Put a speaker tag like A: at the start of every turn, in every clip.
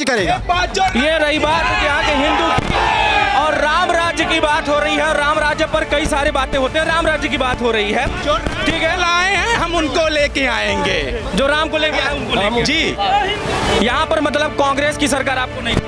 A: राज करेगा।
B: ये रही बात कि यहाँ के हिंदू और राम राज्य की बात हो रही है। और राम राज्य पर कई सारे बातें होते हैं, राम राज्य की बात हो रही है।
A: ठीक है, लाए हैं हम, उनको लेके आएंगे
B: जो राम को लेके आए उनको लेके।
A: जी।
B: यहाँ पर मतलब कांग्रेस की सरकार आपको नहीं
A: दिख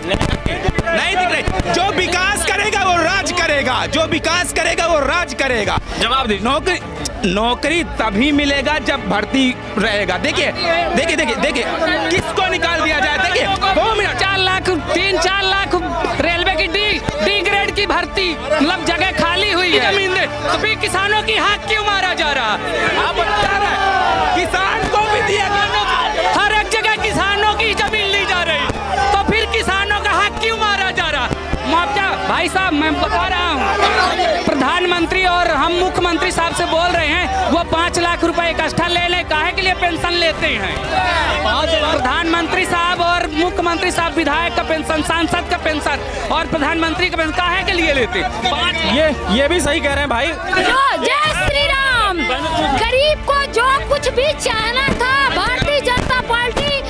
A: रही। जो विकास करेगा वो राज करेगा, जो विकास करेगा वो राज करेगा।
B: जवाब दे।
A: नौकरी तभी मिलेगा जब भर्ती रहेगा। देखिए देखिए देखिए देखिए किसको निकाल दिया जाए। देखिए 2 मिनट
C: 4 लाख 3-4 लाख रेलवे की डी ग्रेड की भर्ती, मतलब जगह खाली हुई है।
A: जमीन दे
C: तो फिर किसानों की हाथ क्यों मारा जा रहा?
A: आप बता रहे हैं किसान को भी दिया गया।
C: हर एक जगह किसानों की जमीन ली जा रही, तो फिर किसानों का हक क्यों मारा जा रहा? मुआवजा भाई साहब मैं बता रहा हूँ, प्रधानमंत्री और हम मुख्यमंत्री साहब से बोल रहे हैं वो 5 लाख रुपए इकट्ठा ले ले, काहे के लिए पेंशन लेते हैं? प्रधानमंत्री साहब और मुख्यमंत्री साहब विधायक का पेंशन, सांसद का पेंशन और प्रधानमंत्री का पेंशन काहे के लिए लेते?
B: ये भी सही कह रहे हैं भाई।
D: जय श्री राम। गरीब को जो कुछ भी चाहना था भारतीय जनता पार्टी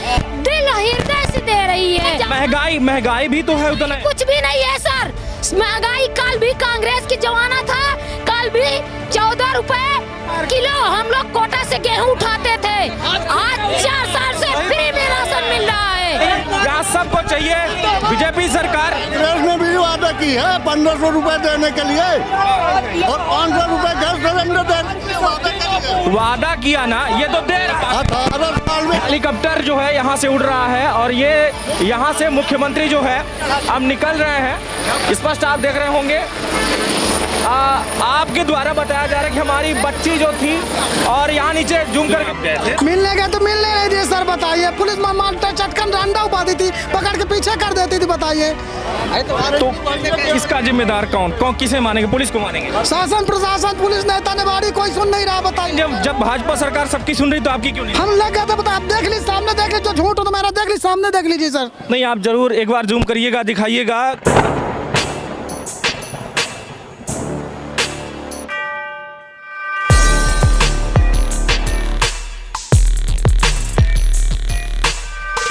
D: दिल हृदय से दे रही है।
B: महंगाई भी तो है उतना।
D: कुछ भी नहीं है सर, महंगाई कल भी कांग्रेस की जमाना था, कल भी 14 रुपए किलो हम लोग कोटा से गेहूं उठाते थे। आज 4 साल से फ्री में राशन मिल रहा है।
B: यहाँ सबको चाहिए बीजेपी सरकार।
E: कांग्रेस ने भी वादा की है 1500 रुपए देने के लिए और 500 रुपए गैस सिलेंडर देने के लिए
B: वादा किया ना, ये तो दे रहा।
E: 18 साल में
B: हेलीकॉप्टर जो है यहाँ से उड़ रहा है और ये यहाँ से मुख्यमंत्री जो है अब निकल रहे हैं। स्पष्ट आप देख रहे होंगे। आपके द्वारा बताया जा रहा है कि हमारी बच्ची जो थी और यहाँ नीचे जूम कर
F: मिलने गए तो मिलने नहीं दिए सर। बताइए पुलिस चटकन डंडा उठा दी थी, पकड़ के पीछे कर देती थी। बताइए
B: तो इसका जिम्मेदार कौन किसे मानेंगे? पुलिस को मानेंगे?
F: शासन प्रशासन पुलिस नेता ने बारी कोई सुन नहीं रहा। बताइए
B: जब भाजपा सरकार सबकी सुन रही तो आपकी क्यों नहीं?
F: हम लग गए थे। आप देख ली सामने, देख ली जो झूठ हो तो मेरा देख ली सामने, देख लीजिए सर।
B: नहीं, आप जरूर एक बार जूम करिएगा, दिखाइएगा।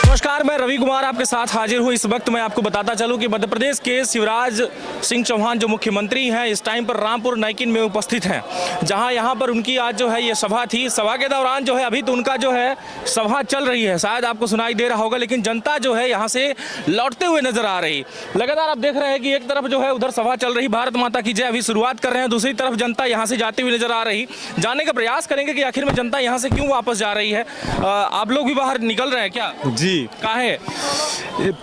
B: नमस्कार, मैं रवि कुमार आपके साथ हाजिर हूँ। इस वक्त मैं आपको बताता चलूँ कि मध्य प्रदेश के शिवराज सिंह चौहान जो मुख्यमंत्री हैं इस टाइम पर रामपुर नाइकिन में उपस्थित हैं, जहां यहां पर उनकी आज जो है ये सभा थी। सभा के दौरान जो है अभी तो उनका जो है सभा चल रही है, शायद आपको सुनाई दे रहा होगा, लेकिन जनता जो है यहाँ से लौटते हुए नजर आ रही। लगातार आप देख रहे हैं कि एक तरफ जो है उधर सभा चल रही, भारत माता की जय अभी शुरुआत कर रहे हैं, दूसरी तरफ जनता यहाँ से जाती हुई नजर आ रही। जानने का प्रयास करेंगे कि आखिर में जनता यहाँ से क्यों वापस जा रही है। आप लोग भी बाहर निकल रहे हैं क्या?
G: जी,
B: काहे?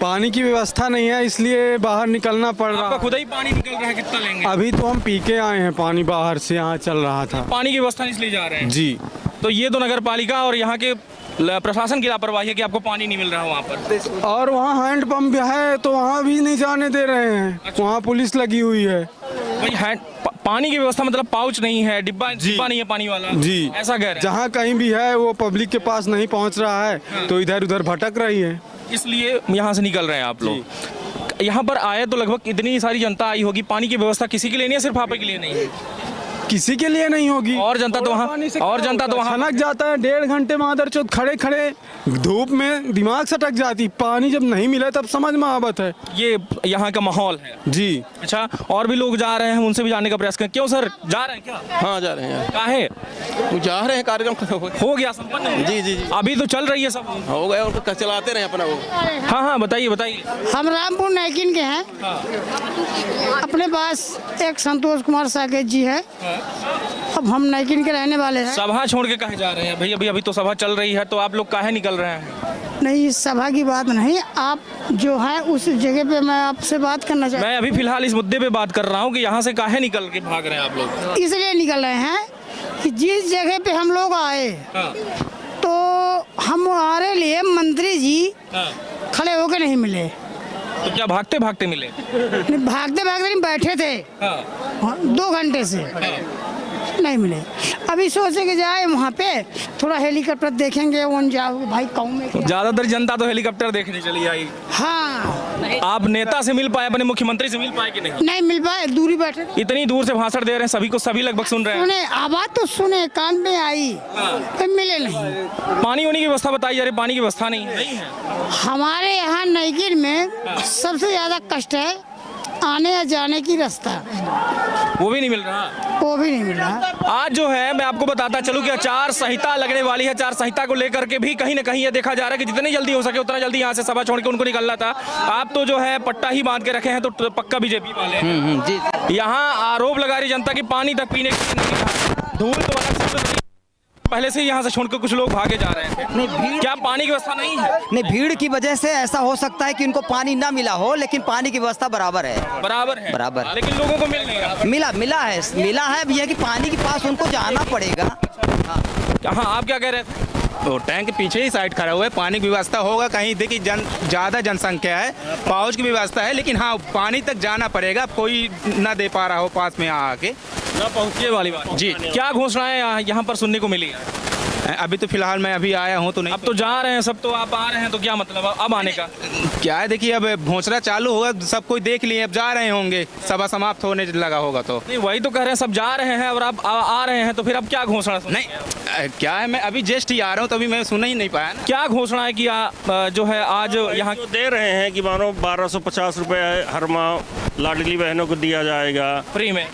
G: पानी की व्यवस्था नहीं है इसलिए बाहर निकलना पड़ रहा है।
B: खुद ही पानी निकल रहा है, कितना लेंगे?
G: अभी तो हम पी के आए हैं पानी, बाहर से यहाँ चल रहा था।
B: पानी की व्यवस्था इसलिए जा रहे हैं
G: जी।
B: तो ये तो नगर पालिका और यहाँ के प्रशासन की लापरवाही है कि आपको पानी नहीं मिल रहा है वहाँ पर।
G: और वहाँ हैंड पंप है तो वहाँ भी नहीं जाने दे रहे हैं।
B: अच्छा।
G: वहाँ पुलिस लगी हुई है।
B: भाई पानी की व्यवस्था मतलब पाउच नहीं है, डिब्बा नहीं है पानी वाला
G: जी,
B: ऐसा कह रहे हैं।
G: जहाँ कहीं भी है वो पब्लिक के पास नहीं पहुँच रहा है।
B: हाँ।
G: तो इधर उधर भटक रही है,
B: इसलिए यहाँ से निकल रहे हैं आप लोग। यहाँ पर आए तो लगभग इतनी सारी जनता आई होगी, पानी की व्यवस्था किसी के लिए नहीं है, सिर्फ आप के लिए नहीं है?
G: किसी के लिए नहीं होगी।
B: और जनता तो वहाँ
G: छनक जाता है 1.5 घंटे मादर चौथ खड़े खड़े धूप में दिमाग सटक जाती। पानी जब नहीं मिला तब समझ में आवत है।
B: ये यहाँ का माहौल है
G: जी।
B: अच्छा, और भी लोग जा रहे हैं, उनसे भी जानने का प्रयास करें। क्यों सर, जा रहे हैं क्या?
H: हाँ जा रहे हैं।
B: काहे
H: जा रहे हैं? कार्यक्रम
B: हो गया संपन्न?
H: जी जी जी,
B: अभी तो चल रही है, सब
H: हो गया और चलाते रहे अपना वो।
B: हाँ, बताइए बताइए।
F: हम रामपुर नाइकिन के हैं। अपने पास एक संतोष कुमार साकेत जी है। अब हम नाइकिन के रहने वाले हैं।
B: सभा छोड़ के कहे जा रहे हैं भाई? अभी तो सभा चल रही है, तो आप लोग काहे निकल रहे हैं?
F: नहीं, इस सभा की बात नहीं, आप जो है उस जगह पे मैं आपसे बात करना चाहता हूँ।
B: मैं अभी फिलहाल इस मुद्दे पे बात कर रहा हूँ कि यहाँ से काहे निकल के भाग रहे हैं आप लोग?
F: इसलिए निकल रहे हैं कि जिस जगह पे हम लोग आए तो हमारे लिए मंत्री जी खड़े होके नहीं मिले।
B: तो क्या भागते भागते मिले?
F: नहीं, भागते भागते नहीं, बैठे थे 2 घंटे से नहीं मिले। अभी सोचे कि जाए वहाँ पे थोड़ा हेलीकॉप्टर देखेंगे, वन जाओगे भाई गाँव में।
B: ज्यादातर जनता तो हेलीकॉप्टर देखने चली आई।
F: हाँ,
B: आप नेता से मिल पाए, अपने मुख्यमंत्री से मिल पाए कि नहीं?
F: नहीं मिल पाए, दूरी बैठे।
B: इतनी दूर से भाषण दे रहे हैं, सभी को सभी लगभग सुन रहे हैं।
F: सुने आवाज तो सुने, कान में आई, तो मिले नहीं।
B: पानी होने की व्यवस्था बताई जा रही, पानी की व्यवस्था नहीं है।
F: हमारे यहाँ नाइकिन में सबसे ज्यादा कष्ट है आने या जाने की रास्ता,
B: वो भी नहीं मिल रहा।
F: वो भी नहीं मिल रहा।
B: आज जो है मैं आपको बताता चलूं कि आचार संहिता लगने वाली है। आचार संहिता को लेकर के भी कहीं ना कहीं ये देखा जा रहा है कि जितनी जल्दी हो सके उतना जल्दी यहाँ से सभा छोड़ के उनको निकलना था। आप तो जो है पट्टा ही बांध के रखे हैं, तो पक्का बीजेपी वाले हैं।
I: जी
B: यहाँ आरोप लगा रही जनता की पानी तक पीने की नहीं था। धूल तो अलग से नहीं, पहले से ही यहाँ से छोड़ के कुछ लोग भागे जा रहे थे।
I: नहीं, भीड़
B: क्या पानी की व्यवस्था नहीं है?
I: नहीं, भीड़ की वजह से ऐसा हो सकता है कि उनको पानी ना मिला हो, लेकिन पानी की व्यवस्था बराबर है।
B: बराबर है,
I: बराबर।
B: लेकिन लोगों को मिल नहीं रहा।
I: मिला है भैया कि पानी के पास उनको जाना पड़ेगा।
B: हाँ, आप क्या कह रहे थे?
A: तो टैंक के पीछे ही साइड खड़ा हुआ है, पानी की व्यवस्था होगा कहीं। देखिए ज़्यादा जनसंख्या है, पाउच की व्यवस्था है, लेकिन हाँ पानी तक जाना पड़ेगा। कोई ना दे पा रहा हो पास में आके
B: ना पहुँचे वाली बात जी। क्या घोषणाएं यहाँ पर सुनने को मिली है?
A: अभी तो फिलहाल मैं अभी आया हूँ तो नहीं।
B: अब तो जा रहे हैं सब, तो आप आ रहे हैं तो क्या मतलब अब आने का
A: क्या है, देखिए अब भोंसला चालू होगा, सब कोई देख लिए, अब जा रहे होंगे, सभा समाप्त होने लगा होगा तो।
B: नहीं, वही तो कह रहे हैं सब जा रहे हैं और आप आ रहे हैं, तो फिर अब क्या घोषणा
A: नहीं क्या है, मैं अभी जस्ट ही आ रहा हूँ, तभी मैं सुन ही नहीं पाया ना।
B: क्या घोषणा है कि जो है आज यहाँ
J: जो दे रहे हैं कि मानो 1250 रुपए हर माह लाडली बहनों को दिया जाएगा
B: फ्री में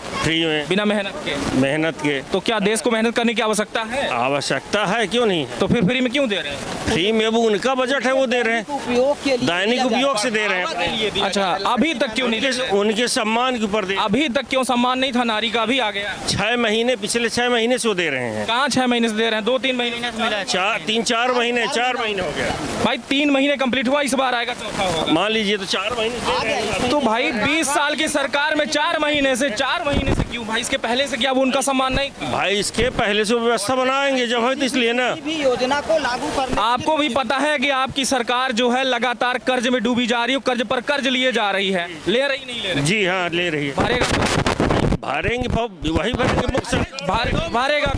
B: बिना मेहनत के। तो क्या देश को मेहनत करने की आवश्यकता है?
J: आवश्यकता है, क्यों नहीं।
B: तो फिर फ्री में क्यों दे रहे हैं?
J: फ्री में वो उनका बजट है, वो दे रहे हैं,
I: उपयोग के लिए
J: दैनिक उपयोग से दे रहे हैं।
B: अच्छा, अभी तक क्यों नहीं?
J: उनके सम्मान के ऊपर दे।
B: अभी तक क्यों सम्मान नहीं था नारी का? अभी आ गया
J: 6 महीने, पिछले 6 महीने से वो दे रहे हैं।
B: कहाँ 6 महीने से दे रहे हैं? 2-3 महीने से मिला है।
J: 3-4 महीने, 4 महीने हो गया
B: भाई। 3 महीने कंप्लीट हुआ, इस बार आएगा चौथा होगा।
J: मान लीजिए, तो 4 महीने से दे रहे हैं।
B: तो भाई 20 साल की सरकार में 4 महीने से क्यों भाई? इसके पहले से क्या वो उनका सम्मान नहीं था?
J: भाई इसके पहले से व्यवस्था बनाएंगे जब है, तो इसलिए ना।
I: भी योजना को लागू करने।
B: आपको भी पता है कि आपकी सरकार जो है लगातार कर्ज में डूबी जा रही है, कर्ज पर कर्ज लिए जा रही है। ले रही नहीं ले रही?
J: जी हाँ, ले रही है। भरेंगे, वही भरेंगे, मुख्य
B: भरेगा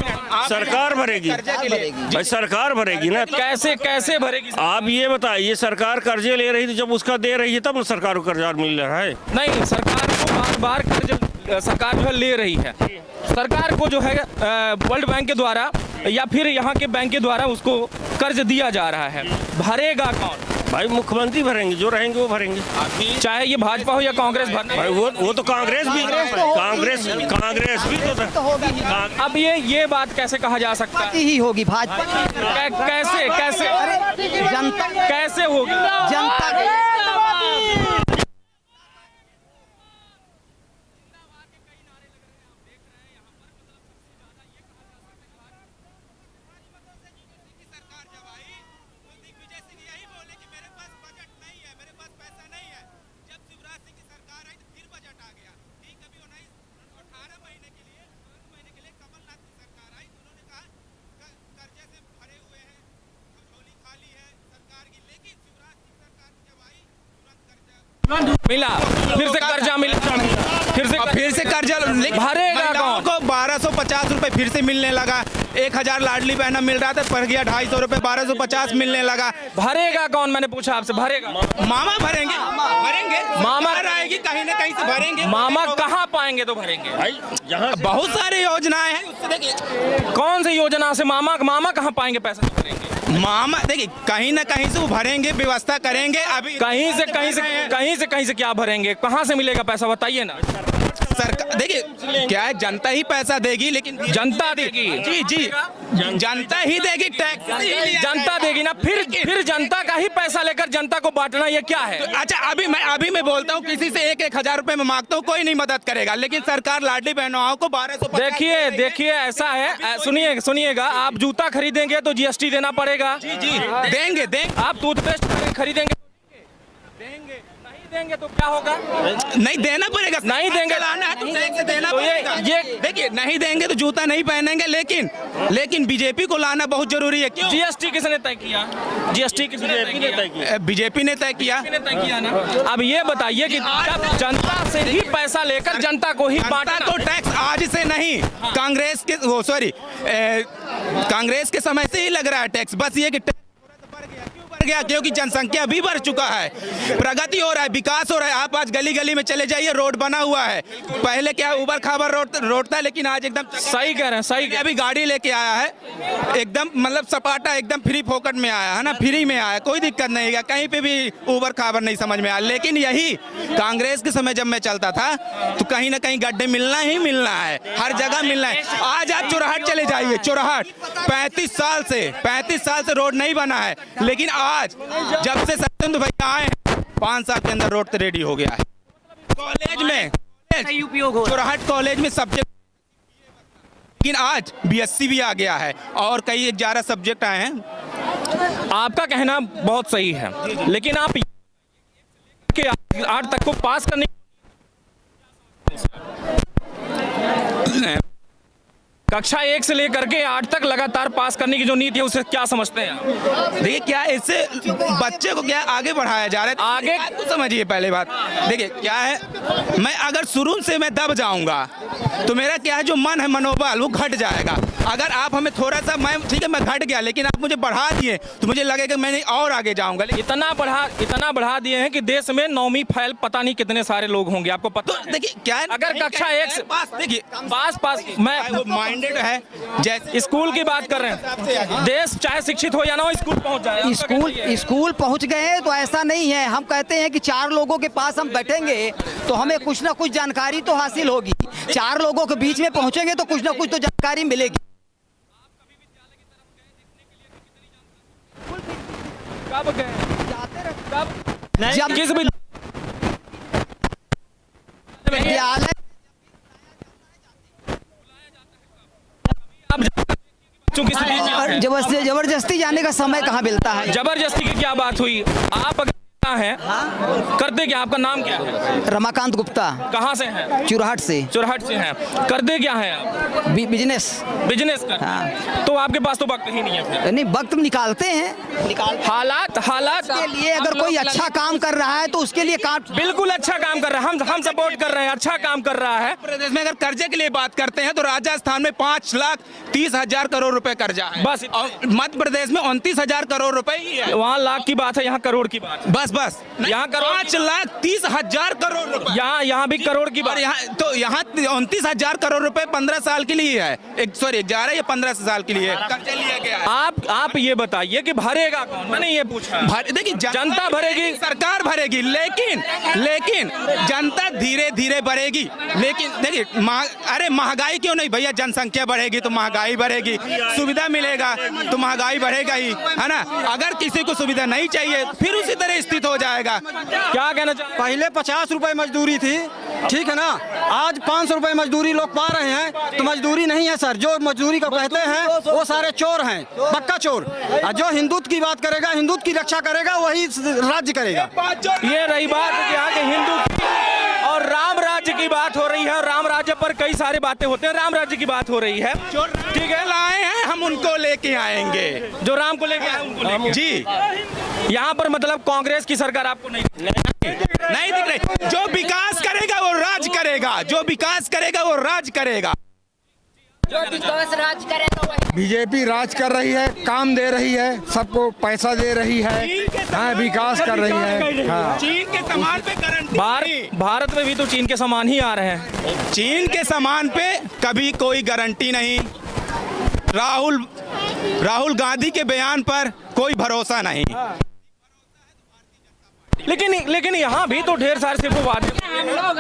J: सरकार भरेगी। भाई सरकार भरेगी ना।
B: कैसे भरेगी?
J: आप ये बताइए, सरकार कर्जे ले रही थी, जब उसका दे रही है तब ना सरकार को कर्जा मिल रहा है।
B: नहीं, सरकार को बार कर्ज सरकार जो है ले रही है। सरकार को जो है वर्ल्ड बैंक के द्वारा या फिर यहाँ के बैंक के द्वारा उसको कर्ज दिया जा रहा है। भरेगा कौन?
J: भाई मुख्यमंत्री भरेंगे, जो रहेंगे वो भरेंगे,
B: चाहे ये भाजपा हो या कांग्रेस भरने।
J: भाई वो तो कांग्रेस भी तो
B: अब ये बात कैसे कहा जा सकता है?
I: ही होगी भाजपा।
B: कैसे
I: जनता
B: कैसे होगी?
I: जनता
B: मिला, फिर से कर्जा मिला,
A: फिर से कर्जा
B: भरेगा कौन?
A: को 1250 रुपए फिर से मिलने लगा। 1000 लाडली बहना मिल रहा था, पड़ गया 250 रुपए, 1250 मिलने लगा।
B: भरेगा कौन? मैंने पूछा आपसे, भरेगा?
A: मामा भरेंगे। मामा आएगी, कहीं ना कहीं से भरेंगे।
B: मामा कहाँ पाएंगे तो भरेंगे?
J: भाई यहाँ
A: बहुत सारी योजनाएं हैं।
B: कौन सी योजना से मामा कहाँ पाएंगे पैसा तो भरेंगे?
A: मामा देखिए, कहीं ना कहीं से वो भरेंगे, व्यवस्था करेंगे। अभी
B: कहीं से क्या भरेंगे? कहाँ से मिलेगा पैसा बताइए ना।
A: सरकार देखिए, क्या है, जनता ही पैसा देगी, लेकिन
B: जनता देगी।
A: जी जनता ही देगी, टैक्स
B: जनता देगी ना। फिर जनता का ही पैसा लेकर जनता को बांटना, ये क्या है?
A: अच्छा, अभी मैं बोलता हूँ, किसी से 1,000 रुपए में मांगता हूँ, कोई नहीं मदद करेगा, लेकिन सरकार लाडली बहनों को 1250।
B: देखिए ऐसा है, सुनिएगा, आप जूता खरीदेंगे तो GST देना पड़ेगा।
A: जी देंगे। आप
B: टूथपेस्ट खरीदेंगे देंगे तो क्या होगा?
A: नहीं देना पड़ेगा।
B: नहीं देंगे,
A: लाना है तो टैक्स से देना
B: तो
A: पड़ेगा।
B: ये
A: देखिए, नहीं देंगे तो जूता नहीं पहनेंगे, लेकिन बीजेपी को लाना बहुत जरूरी है। क्यों?
B: GST किसने तय किया? GST किसने तय किया?
A: बीजेपी ने तय किया
B: ना। अब ये बताइए कि जब जनता से ही पैसा लेकर जनता को ही बांटना,
A: तो टैक्स आज से नहीं, कांग्रेस के समय से ही लग रहा है टैक्स। बस ये कि गया क्योंकि जनसंख्या भी बढ़ चुका है, प्रगति हो रहा है, विकास हो रहा है। आप आज गली गली में चले जाइए, रोड बना हुआ है। पहले क्या उबड़ खाबड़ रोड था, लेकिन आज एकदम
B: सही कह रहे हैं, सही।
A: अभी गाड़ी लेके आया है, एकदम मतलब सपाटा, एकदम फ्री फोकट में आया है ना, फ्री में आया, कोई दिक्कत नहीं है, कहीं पे भी उबड़ खाबड़ नहीं समझ में आया। लेकिन यही कांग्रेस के समय जब मैं चलता था तो कहीं ना कहीं गड्ढे मिलना ही मिलना है, हर जगह मिलना है। आज आप चौराहट चले जाइए, चौराहट 35 साल से रोड नहीं बना है, लेकिन आज जब से सत्येंद्र भैया आए हैं 5 साल के अंदर रोड तो रेडी हो गया है। कॉलेज में चौराहट कॉलेज में सब्जेक्ट, लेकिन आज बीएससी भी आ गया है और कई 11 सब्जेक्ट आए हैं।
B: आपका कहना बहुत सही है, लेकिन आप के 8 तक को पास करने कक्षा 1 से लेकर के 8 तक लगातार पास करने की जो नीति है उसे क्या समझते हैं?
A: देखिए क्या इससे बच्चे को क्या आगे बढ़ाया जा रहा है, आगे तो समझिए। पहले बात देखिए क्या है, मैं अगर शुरू से मैं दब जाऊंगा तो मेरा क्या है, जो मन है मनोबल वो घट जाएगा। अगर आप हमें थोड़ा सा, मैं ठीक है मैं घट गया, लेकिन आप मुझे बढ़ा दिए तो मुझे लगेगा मैं और आगे जाऊंगा।
B: इतना बढ़ा दिए हैं कि देश में 9वीं फेल पता नहीं कितने सारे लोग होंगे, आपको पता?
A: तो देखिए क्या है,
B: अगर कक्षा 1 से
A: देखिए
B: पास मैं
A: माइंडेड है, जैसे
B: स्कूल की बात कर रहे हैं, देश चाहे शिक्षित हो या ना हो स्कूल पहुंच जाए।
I: स्कूल पहुंच गए हैं तो ऐसा नहीं है। हम कहते हैं कि 4 लोगों के पास हम बैठेंगे तो हमें कुछ ना कुछ जानकारी तो हासिल होगी। 4 लोगों के बीच में पहुंचेंगे तो कुछ ना कुछ तो जानकारी मिलेगी।
B: कब गए?
I: जब
B: किस
I: विद्यालय जबरदस्ती जाने का समय कहाँ मिलता है?
B: जबरदस्ती की क्या बात हुई? आप अगर हैं करते क्या? आपका नाम क्या है?
I: रमाकांत गुप्ता।
B: कहाँ से हैं?
I: चुराहट से
B: हैं। करते क्या है आप?
I: बिजनेस
B: कर। हाँ। तो आपके पास तो वक्त ही नहीं है फिर।
I: नहीं, वक्त निकालते हैं। हालात के लिए अगर कोई अच्छा काम कर रहा है तो उसके लिए
B: बिल्कुल अच्छा काम कर रहा है, हम सपोर्ट कर रहे हैं, अच्छा काम कर रहा है।
A: प्रदेश में अगर कर्जे के लिए बात करते हैं तो राजस्थान में 5,30,000 करोड़ रुपए कर्जा है
B: बस,
A: और मध्य प्रदेश में 29,000 करोड़ रुपए ही है।
B: वहाँ लाख की बात है, यहाँ करोड़ की बात।
A: बस यहाँ 5,30,000 करोड़ रुपए, यहाँ
B: भी करोड़ की बात।
A: यहाँ 29,000 करोड़ रुपए 15 साल के लिए है, 11 या 15 साल के लिए कर्जा लिया गया है।
B: आप ये बताइए कि भरेगा कौन? मैंने ये पूछा।
A: देखिए
B: जनता भरेगी,
A: सरकार भरेगी, लेकिन जनता धीरे धीरे बढ़ेगी। लेकिन देखिए अरे महंगाई क्यों नहीं भैया, जनसंख्या बढ़ेगी तो महंगाई बढ़ेगी, सुविधा मिलेगा तो महंगाई बढ़ेगा ही, है ना। अगर किसी को सुविधा नहीं चाहिए फिर उसी तरह स्थित हो जाएगा।
B: क्या कहना चाहिए?
G: पहले 50 रुपए मजदूरी थी, ठीक है ना, आज 500 रुपए मजदूरी लोग पा रहे हैं, तो मजदूरी नहीं है सर। जो मजदूरी को कहते हैं वो सारे चोर हैं, पक्का चोर। जो हिंदुत्व की बात करेगा, हिंदुत्व की रक्षा करेगा, वही राज्य करेगा।
B: ये रही बात कि यहाँ के हिंदू और राम राज्य की बात हो रही है, और राम राज्य पर कई सारी बातें होते हैं, राम राज्य की बात हो रही है,
A: ठीक है, लाए हैं हम उनको लेके आएंगे,
B: जो राम को लेके आए उनको लेके।
A: जी
B: यहाँ पर मतलब कांग्रेस की सरकार आपको नहीं
A: दिख रही। जो विकास करेगा वो राज करेगा, जो विकास करेगा वो राज करेगा।
D: जो विकास राज करेगा
G: बीजेपी राज कर रही है, काम दे रही है, सबको पैसा दे रही है, हाँ, विकास कर रही है। हाँ।
A: चीन के सामान पे गारंटी,
B: भारत में भी तो चीन के सामान ही आ रहे हैं।
A: चीन के सामान पे कभी कोई गारंटी नहीं। राहुल गांधी के बयान पर कोई भरोसा नहीं।
B: लेकिन यहाँ भी तो ढेर सारे सिर्फ वादे।
C: हम लोग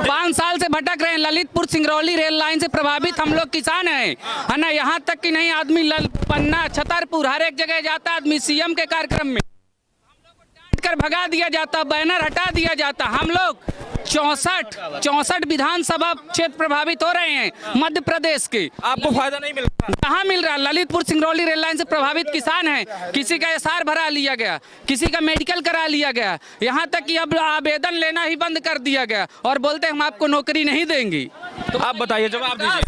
C: 5 साल से भटक रहे हैं, ललितपुर सिंगरौली रेल लाइन से प्रभावित हम लोग किसान हैं, है ना। यहाँ तक कि नहीं आदमी पन्ना, छतरपुर, हर एक जगह जाता आदमी सीएम के कार्यक्रम में, हम लोग को डांट कर भगा दिया जाता, बैनर हटा दिया जाता। हम लोग 64 विधानसभा क्षेत्र प्रभावित हो रहे हैं मध्य प्रदेश के।
B: आपको फायदा नहीं मिल रहा?
C: कहाँ मिल रहा? ललितपुर सिंगरौली रेल लाइन से प्रभावित किसान हैं, किसी का एसआर भरा लिया गया, किसी का मेडिकल करा लिया गया, यहाँ तक कि अब आवेदन लेना ही बंद कर दिया गया और बोलते हैं हम आपको नौकरी नहीं देंगे।
B: तो आप बताइए, जवाब दीजिए।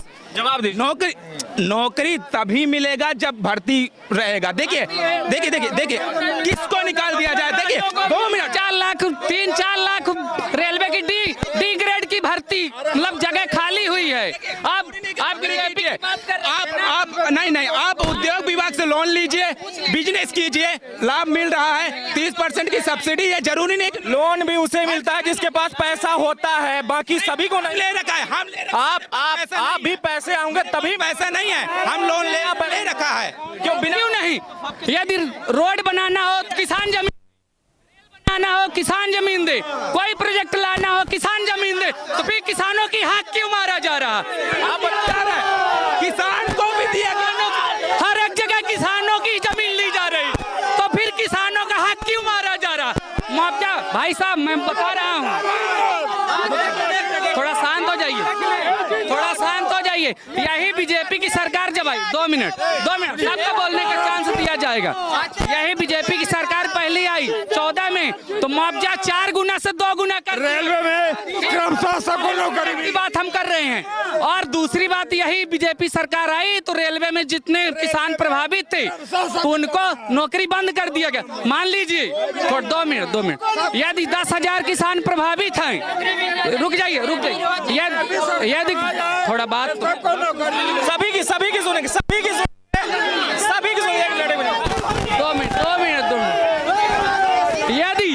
A: नौकरी तभी मिलेगा जब भर्ती रहेगा। देखिए किसको निकाल दिया जाए। देखिए 2 मिनट,
C: 3-4 लाख रेलवे की डी ग्रेड की भर्ती, मतलब जगह खाली हुई है। आप बीजेपी की बात कर रहे हैं ना?
A: आप नहीं आप उद्योग विभाग से लोन लीजिए, बिजनेस कीजिए, लाभ मिल रहा है, 30% की सब्सिडी है। जरूरी नहीं
B: लोन भी उसे मिलता है जिसके पास पैसा होता है, बाकी सभी को नहीं
A: ले रखा है। हम ले रखा है।
B: आप भी पैसे आएंगे तभी
A: पैसा नहीं है, हम लोन ले रखा है।
C: क्यों नहीं? यदि रोड बनाना हो तो किसान जमीन बनाना हो किसान जमीन दे, कोई प्रोजेक्ट लाना हो किसान जमीन दे, तो फिर किसानों की हक क्यों मारा जा रहा?
A: आप बता रहे हैं किसान को भी दिया गया,
C: हर एक जगह किसानों की जमीन ली जा रही, तो फिर किसानों का हक क्यों मारा जा रहा? मुआवजा भाई साहब मैं बता रहा हूँ, थोड़ा शांत हो जाइए, थोड़ा शांत हो जाइए। यही बीजेपी की सरकार जब आई, 2 मिनट सबको बोलने का चांस दिया जाएगा। यही बीजेपी की सरकार पहले आई 14 में, तो मुआवजा 4 गुना से 2 गुना कर
A: रेलवे में क्रमशः सबको नौकरी
C: की बात हम कर रहे हैं। और दूसरी बात, यही बीजेपी सरकार आई तो रेलवे में जितने किसान प्रभावित थे तो उनको नौकरी बंद कर दिया गया। मान लीजिए 2 मिनट यदि 10,000 किसान प्रभावित हैं, रुक जाइए यदि थोड़ा बात
B: सभी की सुनेंगे, सभी की सुनेंगे।
C: 2 मिनट यदि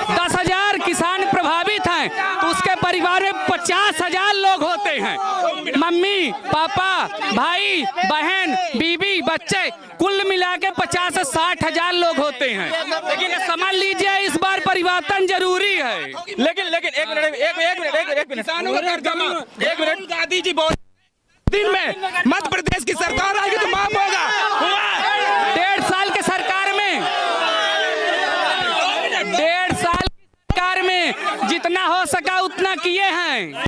C: 10,000 किसान प्रभावित हैं तो उसके परिवार में 50,000 लोग होते हैं, मम्मी पापा भाई बहन बीबी बच्चे कुल मिला के 50 से 60,000 लोग होते हैं। लेकिन समझ लीजिए इस बार परिवर्तन जरूरी है।
B: लेकिन एक मिनट
A: गांधी जी बोल दिन में मध्य प्रदेश की सरकार आएगी तो माफ होगा।
C: 1.5 साल के सरकार में 1.5 साल सरकार में जितना हो सका उतना किए हैं।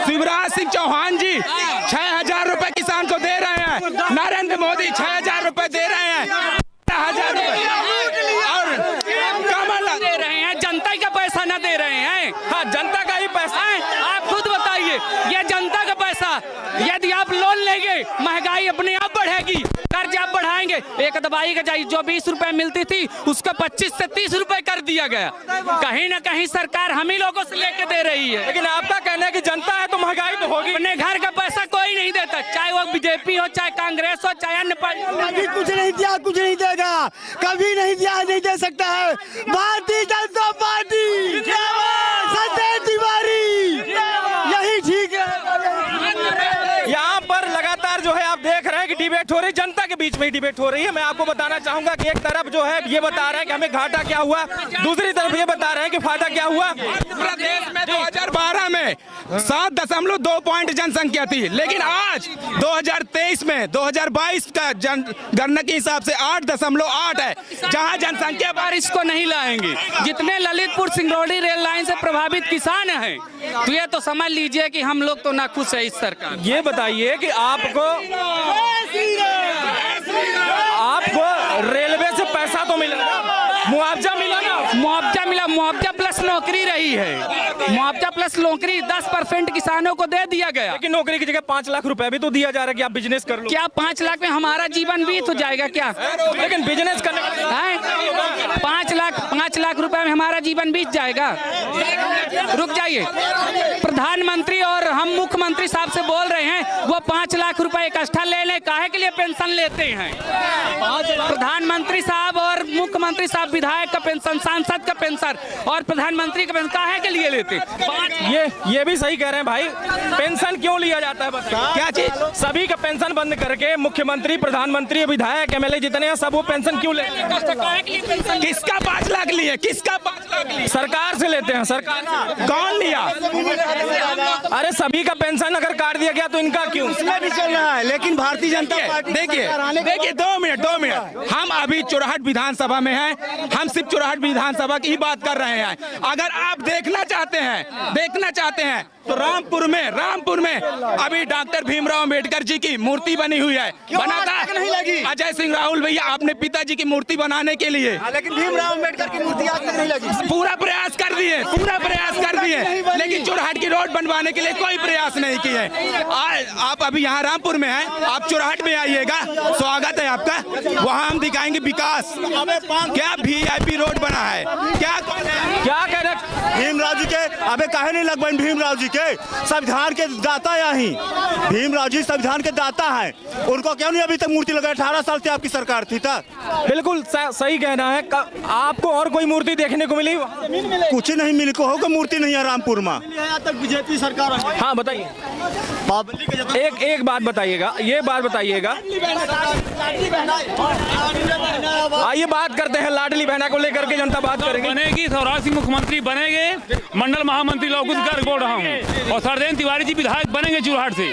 A: शिवराज सिंह चौहान जी 6,000 रुपए किसान को दे रहे हैं, नरेंद्र मोदी 6,000 रुपए दे रहे हैं, 1,000 रुपए और कमल
C: दे रहे हैं, जनता का पैसा ना दे रहे हैं।
B: हाँ, जनता का ही पैसा है।
C: आप खुद बताइए, ये जनता का पैसा, यदि आप लोन लेंगे महंगाई अपने आप बढ़ेगी, कर्ज आप बढ़ाएंगे। एक दवाई का जो 20 रुपए मिलती थी उसको 25 से 30 रुपए कर दिया गया। कहीं ना कहीं सरकार हम ही लोगों से लेके दे रही है।
B: लेकिन आपका कहना है कि जनता है तो महंगाई तो होगी।
C: अपने घर का पैसा कोई नहीं देता, चाहे वो बीजेपी हो, चाहे कांग्रेस हो, चाहे अन्य
K: कभी कुछ नहीं दिया, कुछ नहीं देगा, कभी नहीं दिया, नहीं दे सकता है। भारतीय जनता पार्टी सत्येंद्र तिवारी यही ठीक है।
B: यहाँ पर लगातार जो है आप देख रहे हैं कि डिबेट हो रही, जनता के बीच में ही डिबेट हो रही है। मैं आपको बताना चाहूंगा कि एक तरफ जो है ये बता रहे हैं कि हमें घाटा क्या हुआ, दूसरी तरफ ये बता रहे हैं कि फायदा क्या हुआ।
A: प्रदेश में 2012 में 7.2 पॉइंट जनसंख्या थी, लेकिन आज 2023 में 2022 का गणना के हिसाब से 8.8 है, जहां जनसंख्या
C: पर इसको नहीं लाएंगे। जितने ललितपुर सिंगरौली रेल लाइन से प्रभावित किसान हैं, तो ये तो समझ लीजिए कि हम लोग तो नाखुश है इस सरकार।
B: ये बताइए कि आपको रेलवे से पैसा तो मिला, मुआवजा मिला ना?
C: मुआवजा मिला, मुआवजा प्लस नौकरी रही है, मुआवजा प्लस नौकरी 10% किसानों को दे दिया गया।
B: लेकिन नौकरी की जगह 5 लाख रुपए भी तो दिया जा रहा है कि आप बिजनेस कर लो।
C: क्या 5 लाख में हमारा जीवन बीत हो जाएगा क्या?
B: लेकिन बिजनेस करने
C: है 5 लाख रुपए में हमारा जीवन बीत जाएगा? रुक जाइए, प्रधानमंत्री और हम मुख्यमंत्री साहब से बोल रहे हैं, वो 5 लाख रुपए इकट्ठा ले लें, काहे के लिए पेंशन लेते हैं? प्रधानमंत्री साहब और मुख्यमंत्री साहब विधायक का पेंशन, सांसद का पेंशन और प्रधानमंत्री का पेंशन काहे के लिए लेते?
B: ये भी सही कह रहे हैं भाई, पेंशन क्यों लिया जाता है? बताइए क्या चीज? सभी का पेंशन बंद करके मुख्यमंत्री, प्रधानमंत्री, विधायक, एमएलए जितने हैं सब वो पेंशन क्यों लेते हैं?
A: किसका 5 लाख लिए? किसका 5 लाख लिए?
B: सरकार से लेते हैं। सरकार
A: कौन लिया?
B: अरे सभी का पेंशन अगर काट दिया गया तो इनका क्यों?
K: इसमें भी चल रहा है, लेकिन भारतीय जनता पार्टी
A: देखिए 2 मिनट हम अभी चुराहट विधानसभा में हैं, हम सिर्फ चुराहट विधानसभा की ही बात कर रहे हैं। अगर आप देखना चाहते हैं तो रामपुर में अभी डॉक्टर भीमराव अंबेडकर जी की मूर्ति बनी हुई है, बना था
K: नहीं लगी।
A: अजय सिंह राहुल भैया आपने पिताजी की मूर्ति बनाने के लिए,
K: लेकिन भीमराव अंबेडकर की मूर्ति आज तक नहीं लगी।
A: पूरा प्रयास कर दिए, लेकिन चुराहट की रोड बनवाने के लिए कोई प्रयास नहीं किए। आप अभी यहाँ रामपुर में हैं, आप चुराहट में आइएगा, स्वागत है आपका। वहाँ हम दिखाएंगे विकास, क्या VIP रोड बना है, क्या
K: भीमराव जी के अबे काहे नहीं लगवाइन भीमराव जी के संविधान के दाता यही भीमराव जी संविधान के दाता हैं उनको क्यों नहीं अभी तक मूर्ति लगाई 18 साल से आपकी सरकार थी तक।
B: बिल्कुल सही कहना है। आपको और कोई मूर्ति देखने को मिली?
K: कुछ नहीं मिली को होगा मूर्ति नहीं है रामपुर में
G: तक बीजेपी सरकार।
B: हाँ बताइए, एक बात बताइएगा, ये बात बताइएगा। आइए बात करते हैं लाडली बहना को लेकर के, जनता बात करेंगे।
L: बनेगी स्वराज सिंह मुख्यमंत्री बनेंगे, मंडल महामंत्री लोग कर बोल रहा हूँ, और सरदेन तिवारी जी विधायक बनेंगे चुरहाट से।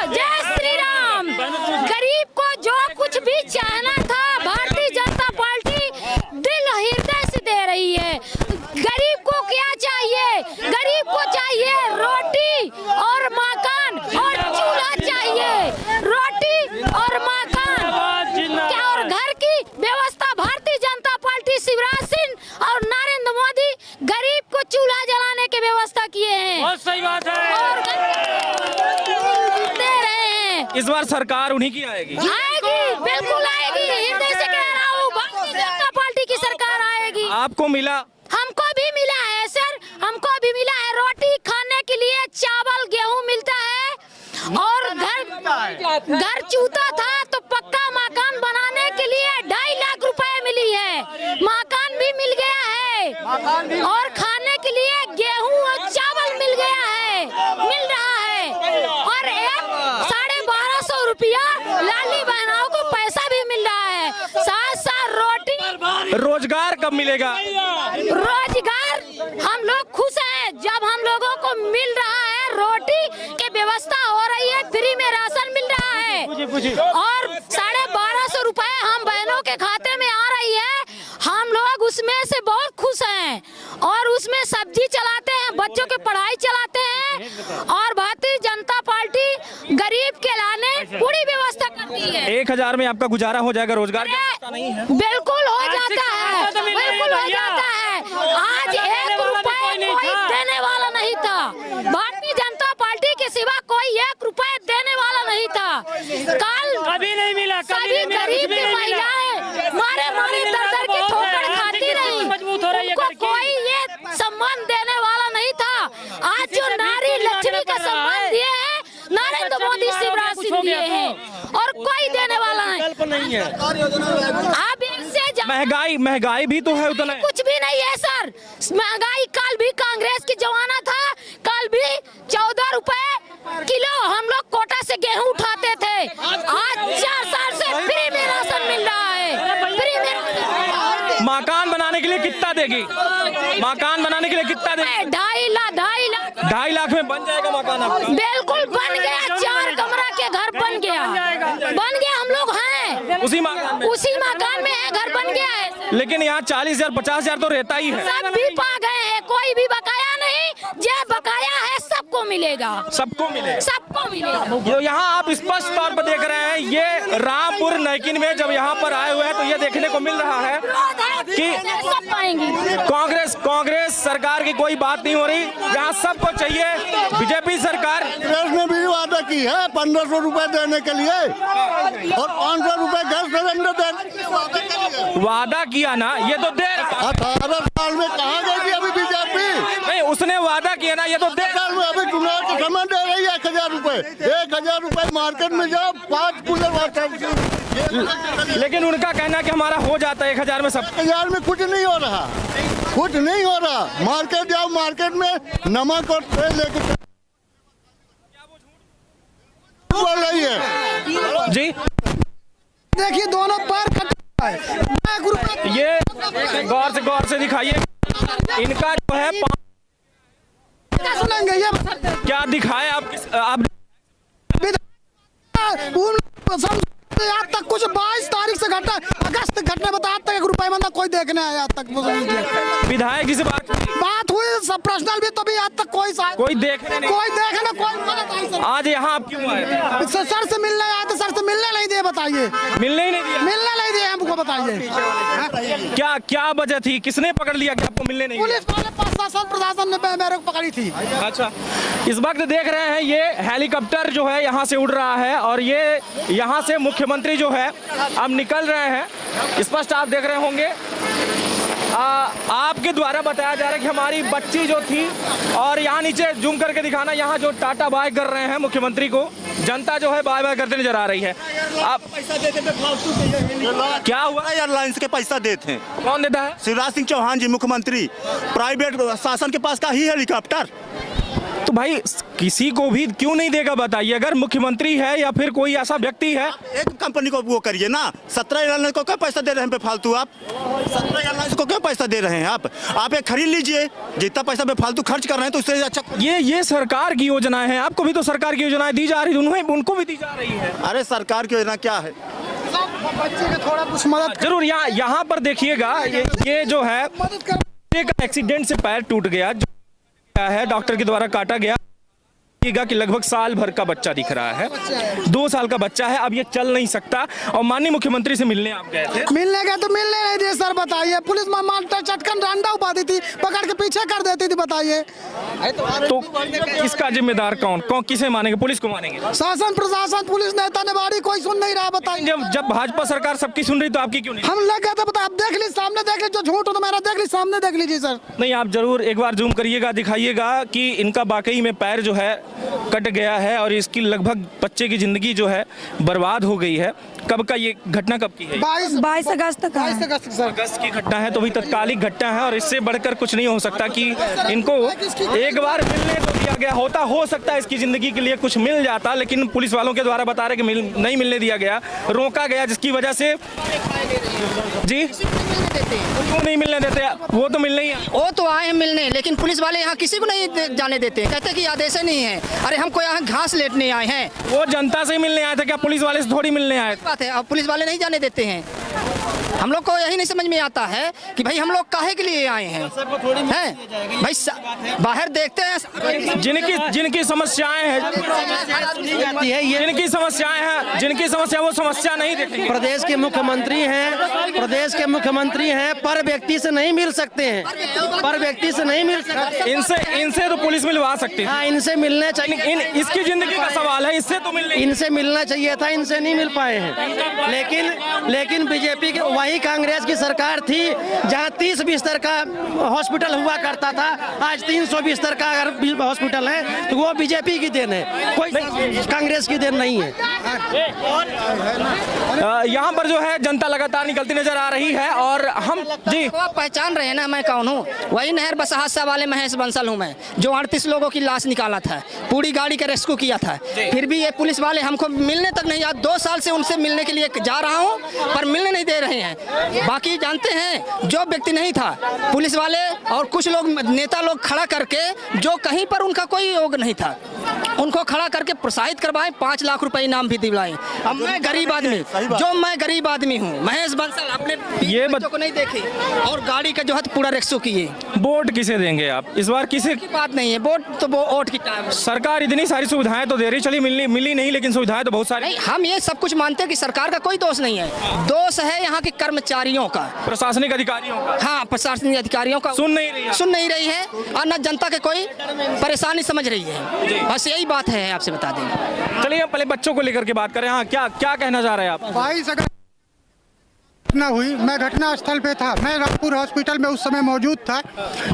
D: जय श्री राम। गरीब को जो कुछ भी चाहना था भारतीय जनता पार्टी दिल हृदय से दे रही है। गरीब को क्या चाहिए? गरीब को चाहिए रोटी और मकान और चूल्हा चाहिए, रोटी और मकान क्या और घर की व्यवस्था। भारतीय जनता पार्टी शिवराज सिंह और नरेंद्र मोदी गरीब को चूल्हा जलाने की व्यवस्था किए हैं।
L: बहुत सही बात है।
D: और दे रहे हैं।
B: इस बार सरकार उन्हीं की आएगी।
D: आएगी, बिल्कुल आएगी। हिंदी से कह रहा हूँ, भारतीय जनता पार्टी की सरकार आएगी।
B: आपको मिला?
D: हमको भी मिला है सर, हमको भी मिला है। रोटी खाने के लिए चावल गेहूं मिलता है और घर चूता था तो पक्का मकान बनाने के लिए 2.5 लाख रुपए मिली है। मकान भी मिल गया है और खाने के लिए गेहूं और चावल मिल गया है, मिल रहा है। और 1250 रुपया लाडली बहनों को पैसा भी मिल रहा है, साथ रोटी।
B: रोजगार कब मिलेगा?
D: रोजगार हम लोग खुश हैं जब हम लोगों को मिल रहा है, रोटी की व्यवस्था हो रही है, फ्री में राशन मिल रहा है और 1250 रुपए हम बहनों के खाते में आ रही है। हम लोग उसमें से बहुत खुश हैं और उसमें सब्जी चलाते हैं, बच्चों की पढ़ाई चलाते हैं और भारतीय जनता पार्टी गरीब के लाने पूरी व्यवस्था करती है।
B: 1000 में आपका गुजारा हो जाएगा? रोजगार की व्यवस्था नहीं है?
D: बिल्कुल हो जाता है, बिल्कुल हो जाता है। आज 1 रुपए कोई देने वाला नहीं था, भारतीय जनता पार्टी के सिवा कोई 1 रुपए देने वाला नहीं था। कल
L: कभी नहीं मिला,
D: सभी गरीब की महिलाएं मारे दर की ठोकर खाती रही, उनको कोई ये सम्मान देने वाला नहीं था। आज जो नारी लक्ष्मी का सम्मान दिए हैं नरेंद्र मोदी शिवराज सिंह दिए हैं और कोई देने वाला नहीं है। अब इससे
B: महंगाई भी तो है उतना।
D: कुछ भी नहीं है सर, महंगाई कल भी कांग्रेस की जमाना था, कल भी 14 रुपए किलो हम लोग कोटा से गेहूं उठाते थे। आज 4 साल से फ्री में राशन मिल रहा है, फ्री में।
B: मकान बनाने के लिए कितना देगी? मकान बनाने के लिए कितना देगी?
D: 2.5 लाख
B: में बन जाएगा मकान आपका?
D: बिल्कुल बन गया, 4 कमरा के घर बन गया। हम लोग हैं
B: उसी मकान
D: में है, घर बन गया है।
B: लेकिन यहाँ 40,000 50,000 तो रहता ही है।
D: सब भी पा गए हैं, कोई भी बकाया नहीं। जो बकाया है सबको मिलेगा,
B: सबको मिलेगा,
D: सबको मिलेगा।
B: जो यहाँ आप स्पष्ट तौर पर देख रहे हैं, ये रामपुर नैकिन में जब यहाँ पर आए हुए हैं तो ये देखने को मिल रहा है कि कांग्रेस सरकार की कोई बात नहीं हो रही। यहाँ सबको चाहिए बीजेपी सरकार।
E: कांग्रेस ने भी वादा की है 1500 रुपए देने के लिए और 500 रुपए गैस सिलेंडर देने के लिए
B: वादा किया ना, ये तो दे
E: 18 साल में कहाँ गई थी अभी बीजेपी?
B: नहीं, उसने वादा किया ना, ये तो दे
E: साल में अभी चुनाव के समय दे रही है 1000 रुपए। 1000 रुपए मार्केट में जाओ 5 कूलर वाटर।
B: लेकिन उनका कहना है कि हमारा हो जाता है 1000 में सब।
E: 1000 में कुछ नहीं हो रहा, कुछ नहीं हो रहा। मार्केट जाओ, मार्केट में नमक और तेल लेके बोल रही है
B: जी।
F: देखिए दोनों पैर कटा है।
B: ये गौर से दिखाइए, इनका जो है
F: सुनेंगे ये
B: क्या दिखाए आप
F: आज तक कुछ 22 तारीख से घटा, अगस्त घटने बता, आज तक 1 रुपए बंदा कोई देखने आया आज तक।
B: विधायक जी से बात
F: हुई सब पर्सनल भी, तो भी आज तक कोई देखने
B: कोई आज यहाँ आप क्यों आए?
F: सर से मिलने आए थे, सर से मिलने नहीं दिए, बताइए।
B: मिलने ही नहीं दिया?
F: मिलने नहीं दिए हमको, बताइए
B: क्या वजह थी, किसने पकड़ लिया कि आपको मिलने नहीं?
F: पुलिस वाले, प्रशासन ने मेरे को पकड़ी थी।
B: अच्छा, इस वक्त देख रहे हैं ये हेलीकॉप्टर जो है यहाँ से उड़ रहा है और ये यहाँ से मुख्यमंत्री जो है अब निकल रहे हैं। स्पष्ट आप देख रहे होंगे आपके द्वारा बताया जा रहा है कि हमारी बच्ची जो थी, और यहाँ नीचे जूम करके दिखाना, यहाँ जो टाटा बाय कर रहे हैं मुख्यमंत्री को, जनता जो है बाय बाय करते नजर आ रही है। आप
E: पैसा देते थे फालतू,
B: क्या हुआ?
E: एयरलाइंस के पैसा देते हैं।
B: कौन देता है?
E: शिवराज सिंह चौहान जी मुख्यमंत्री, प्राइवेट शासन के पास का ही हेलीकॉप्टर।
B: तो भाई किसी को भी क्यों नहीं देगा बताइए, अगर मुख्यमंत्री है या फिर कोई ऐसा व्यक्ति है।
E: एक कंपनी को वो करिए ना, 17 एयरलाइंस को क्या पैसा दे रहे हैं बेफालतू आप? 17 एयरलाइंस को क्या पैसा दे रहे हैं आप एक खरीद लीजिए, जितना पैसा बेफालतू खर्च कर रहे हैं तो उससे अच्छा।
B: ये सरकार की योजनाएं हैं, आपको भी तो सरकार की योजनाएं दी जा रही है, उनको भी दी जा रही है।
E: अरे सरकार की योजना क्या है?
F: बच्चे को थोड़ा कुछ मदद
B: जरूर। यहाँ पर देखिएगा, ये जो है एक्सीडेंट से पैर टूट गया है, डॉक्टर के द्वारा काटा गया कि लगभग साल भर का बच्चा दिख रहा है, 2 साल का बच्चा है, अब ये चल नहीं सकता। और माननीय मुख्यमंत्री से मिलने आप गए थे?
F: मिलने गए तो मिलने नहीं दिए सर, बताइए। पुलिस चटकन डंडा उपाती थी, पकड़ के पीछे कर देती थी, बताइए।
B: तो इसका जिम्मेदार कौन किसे मानेंगे? पुलिस को मानेंगे?
F: शासन प्रशासन, पुलिस नेता नेवाड़ी कोई सुन नहीं रहा, बताइए।
B: जब भाजपा सरकार सबकी सुन रही तो आपकी क्यों नहीं?
F: हम लग गए थे, बता, आप देख लीजिए, सामने देख लीजिए, जो झूठ हो तो मेरा देख लीजिए, सामने देख लीजिए सर।
B: नहीं, आप जरूर एक बार जूम करिएगा, दिखाइएगा कि इनका वाकई में पैर जो है कट गया है और इसकी लगभग बच्चे की जिंदगी जो है बर्बाद हो गई है। कब का ये घटना कब की है?
F: 22 अगस्त का। 22 अगस्त सर,
B: अगस्त की घटना है, तो भी तत्कालिक घटना है और इससे बढ़कर कुछ नहीं हो सकता कि इनको एक बार मिलने तो दिया गया होता, हो सकता है इसकी जिंदगी के लिए कुछ मिल जाता, लेकिन पुलिस वालों के द्वारा बता रहे कि नहीं मिलने दिया गया, रोका गया, जिसकी वजह से जी उनको नहीं मिलने देते। वो तो मिलने ही
I: वो तो आए हैं मिलने, लेकिन पुलिस वाले यहाँ किसी को नहीं जाने देते, कहते कि आदेश नहीं है। अरे हमको यहाँ घास लेटने आए हैं।
B: वो जनता से मिलने आए थे क्या? पुलिस वाले से थोड़ी मिलने आए थे।
I: बात है, अब पुलिस वाले नहीं जाने देते हैं। हम लोग को यही नहीं समझ में आता है कि भाई हम लोग काहे के लिए आए हैं भाई, बाहर देखते हैं
B: जिनकी समस्याएं हैं, जिनकी समस्या वो समस्या नहीं देखेंगे।
K: प्रदेश के मुख्यमंत्री हैं, पर व्यक्ति से नहीं मिल सकते हैं, पर व्यक्ति से नहीं मिल सकते।
B: इनसे तो पुलिस मिलवा सकती है।
K: हाँ, इनसे मिलने चाहिए।
B: इसकी जिंदगी का सवाल है, इससे तो
K: इनसे मिलना चाहिए था, इनसे नहीं मिल पाए हैं। लेकिन बीजेपी के वही कांग्रेस की सरकार थी जहां 30 बिस्तर का हॉस्पिटल हुआ करता था, आज 300 बिस्तर का अगर हॉस्पिटल है तो वो बीजेपी की देन है, कोई कांग्रेस की देन नहीं है।
B: यहाँ पर जो है जनता लगातार निकलती नजर आ रही है और हम जी
I: आप पहचान रहे हैं ना मैं कौन हूँ? वही नहर बस हादसा वाले महेश बंसल हूँ मैं, जो 38 लोगों की लाश निकाला था, पूरी गाड़ी का रेस्क्यू किया था। फिर भी ये पुलिस वाले हमको मिलने तक नहीं आए। 2 साल से उनसे मिलने के लिए जा रहा हूँ पर मिलने नहीं दे रहे हैं। बाकी जानते हैं, जो व्यक्ति नहीं था, पुलिस वाले और कुछ लोग नेता लोग खड़ा करके, जो कहीं पर उनका कोई योग नहीं था, उनको खड़ा करके प्रोत्साहित करवाए, 5 लाख रुपए इनाम भी दिलाए। अब मैं गरीब आदमी हूँ, महेश बंसल अपने ये बच्चों को नहीं देखे और गाड़ी का जो है पूरा रेस्क्यू किए।
B: वोट किसे देंगे आप इस बार? किसी
I: की बात नहीं है, वोट तो वो वोट की टाइम।
B: सरकार इतनी सारी सुविधाएं तो दे रही, चली मिली नहीं, लेकिन सुविधाएं तो बहुत सारी।
I: हम ये सब कुछ मानते हैं कि सरकार का कोई दोष नहीं है, दोष है यहाँ के कर्मचारियों का,
B: प्रशासनिक अधिकारियों का।
I: हाँ, प्रशासनिक अधिकारियों का सुन नहीं रही है और न जनता के कोई परेशानी समझ रही है। बस यही बात है, आपसे बता दें।
B: चलिए पहले बच्चों को लेकर के बात करें। हाँ, क्या कहना चाह रहे हैं आप?
F: 22 अगस्त घटना हुई, मैं घटना स्थल पे था, मैं रामपुर हॉस्पिटल में उस समय मौजूद था।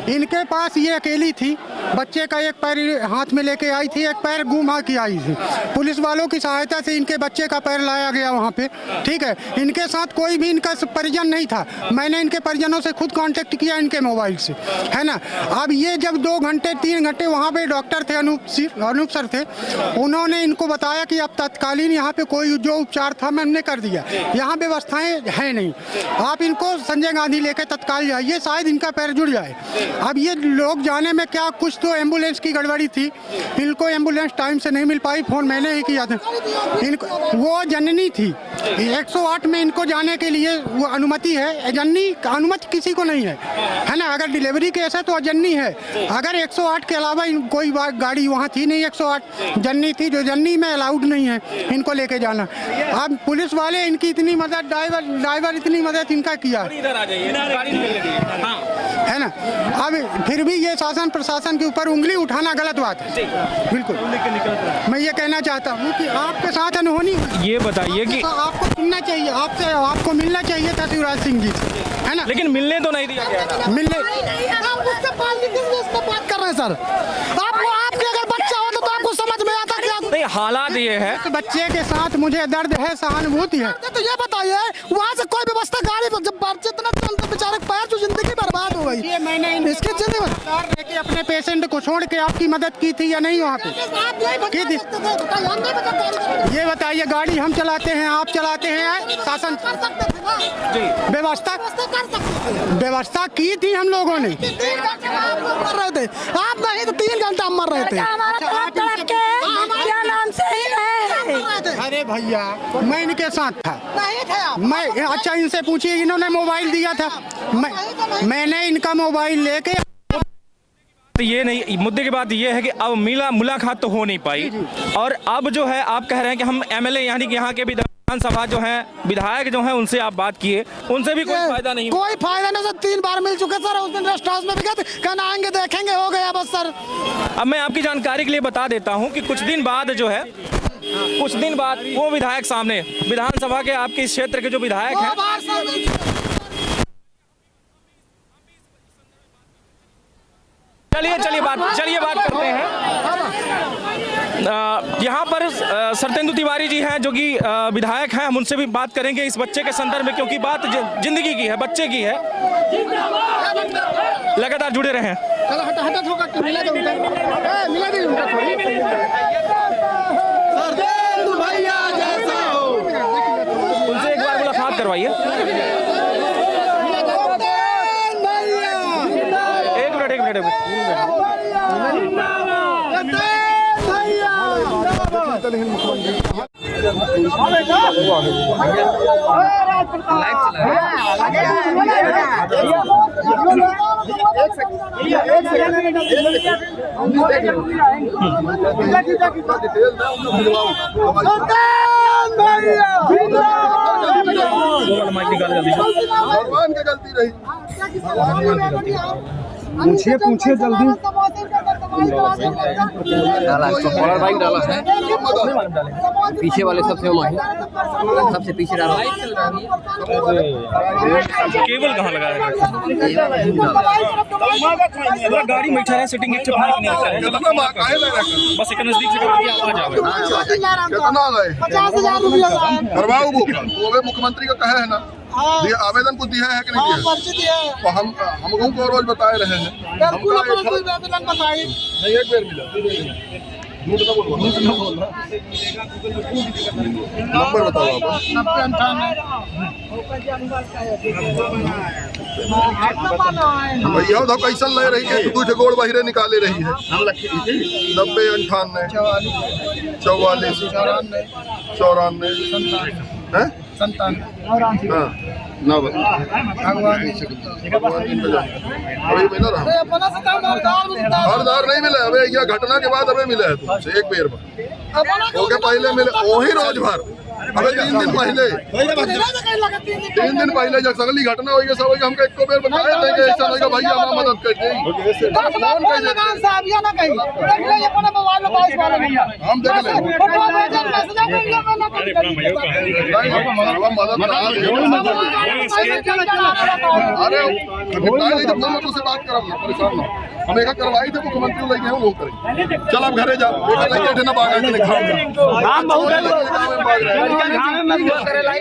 F: इनके पास ये अकेली थी, बच्चे का एक पैर हाथ में लेके आई थी, एक पैर घुमा के आई थी। पुलिस वालों की सहायता से इनके बच्चे का पैर लाया गया वहाँ पे, ठीक है। इनके साथ कोई भी इनका परिजन नहीं था, मैंने इनके परिजनों से खुद कांटेक्ट किया इनके मोबाइल से, है ना। अब ये जब 2 घंटे 3 घंटे वहाँ पे डॉक्टर थे, अनूप सर थे, उन्होंने इनको बताया कि अब तत्कालीन यहाँ पे कोई जो उपचार था मैंने कर दिया, यहाँ व्यवस्थाएँ है नहीं, आप इनको संजय गांधी लेके तत्काल जाइए, शायद इनका पैर जुड़ जाए। अब ये लोग जाने में क्या, कुछ तो एम्बुलेंस की गड़बड़ी थी, इनको एम्बुलेंस टाइम से नहीं मिल पाई, फोन मैंने ही किया था इनको। वो जननी थी, 108 में इनको जाने के लिए वो अनुमति है, जननी अनुमति किसी को नहीं है ना। अगर डिलीवरी केस है तो जननी है, अगर 108 के अलावा कोई गाड़ी वहाँ थी नहीं, 108 जननी थी, जो जननी में अलाउड नहीं है इनको लेके जाना। अब पुलिस वाले इनकी इतनी मदद, ड्राइवर इतनी मदद इनका किया। है ना। अब फिर भी ये शासन प्रशासन के ऊपर उंगली उठाना गलत बात है, बिल्कुल। मैं ये कहना चाहता हूँ कि आपके साथ अनहोनी,
B: ये बताइए कि
F: आपको सुनना चाहिए, आपको मिलना चाहिए था शिवराज सिंह जी से, है ना।
B: लेकिन मिलने तो नहीं दिया गया था।
F: मिलने
K: बात कर रहे हैं सर, आपको आपके अगर बच्चा हो तो आपको समझ में आता क्या?
B: नहीं, हालात ये है,
F: इस बच्चे के साथ मुझे दर्द है, सहानुभूति है।
K: तो ये बताइए वहाँ से कोई व्यवस्था गाड़ी जब जितना चलते बेचारे पैर जो जिंदगी बर्बाद हो गई,
F: ये मैंने
K: इसकी जिंदगी
F: लेके अपने पेशेंट को छोड़ के आपकी मदद की थी या नहीं वहाँ पे की थी? ये बताइए, गाड़ी हम चलाते हैं, आप चलाते हैं, शासन व्यवस्था की थी हम लोगों ने।
K: मर रहे थे आप, नहीं तो 3 घंटा हम मर रहे थे।
D: क्या नाम से
F: अरे भैया, मैं इनके साथ था,
K: नहीं थे आप।
F: मैं अच्छा इनसे पूछिए, इन्होंने मोबाइल दिया था, मैंने इनका मोबाइल लेके।
B: तो ये नहीं, मुद्दे की बात ये है कि अब मुलाकात तो हो नहीं पाई, और अब जो है आप कह रहे हैं कि हम एमएलए यानी कि यहाँ के विधानसभा जो है विधायक जो है उनसे आप बात किए, उनसे भी कोई फायदा नहीं,
K: कोई फायदा नहीं सर। 3 बार मिल चुके सर, उस दिन रेस्ट हाउस में भी गए, कहना आएंगे देखेंगे, हो गया बस सर।
B: अब मैं आपकी जानकारी के लिए बता देता हूं कि कुछ दिन बाद जो है, कुछ दिन बाद वो विधायक सामने, विधानसभा के आपके इस क्षेत्र के जो विधायक हैं, चलिए बात करते हैं। यहाँ पर सत्येंदु तिवारी जी हैं जो कि विधायक हैं, हम उनसे भी बात करेंगे इस बच्चे के संदर्भ में, क्योंकि बात जिंदगी की है, बच्चे की है। लगातार जुड़े रहें। उनसे एक बार मुलाकात करवाइए। एक मिनट
M: भगवान की गलती रही, पूछिए जल्दी।
H: बाइक डाला है पीछे वाले सबसे पीछे डाला।
B: केबल कहाँ लगा है? गाड़ी में है, सिटिंग एक नहीं है, बस एक नजदीक से
M: कितना गए
K: 50,000 रुपया
M: करवाओ बुक, वो भी मुख्यमंत्री को कहे है ना, ये आवेदन कुछ दिया है कि नहीं दिया? तो हम को रोज बताए रहे हैं, नहीं एक बेर मिला। नंबर बताओ आप। भैया उधर कैसन ले रही है, 2 गोड़ बाहरे निकाले रही है। 90 98 44 94 है 57 हरदार नहीं मिले अबे, यह घटना के बाद अबे मिले है तुमसे एक बेर में, ओके पहले मिले वही रोज भर, अबे 3 दिन पहले जब सगली घटना हुई सब हमको एक बेर बताए थे कि ऐसा नहीं भैया हमारा मदद कर दी, हम देख ले अरे तुझसे बात कर, परेशान ना, हम एक करवाई थे मुख्यमंत्री लेके वो करें। चल आप घरे जाओ,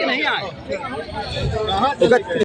M: नहीं आए।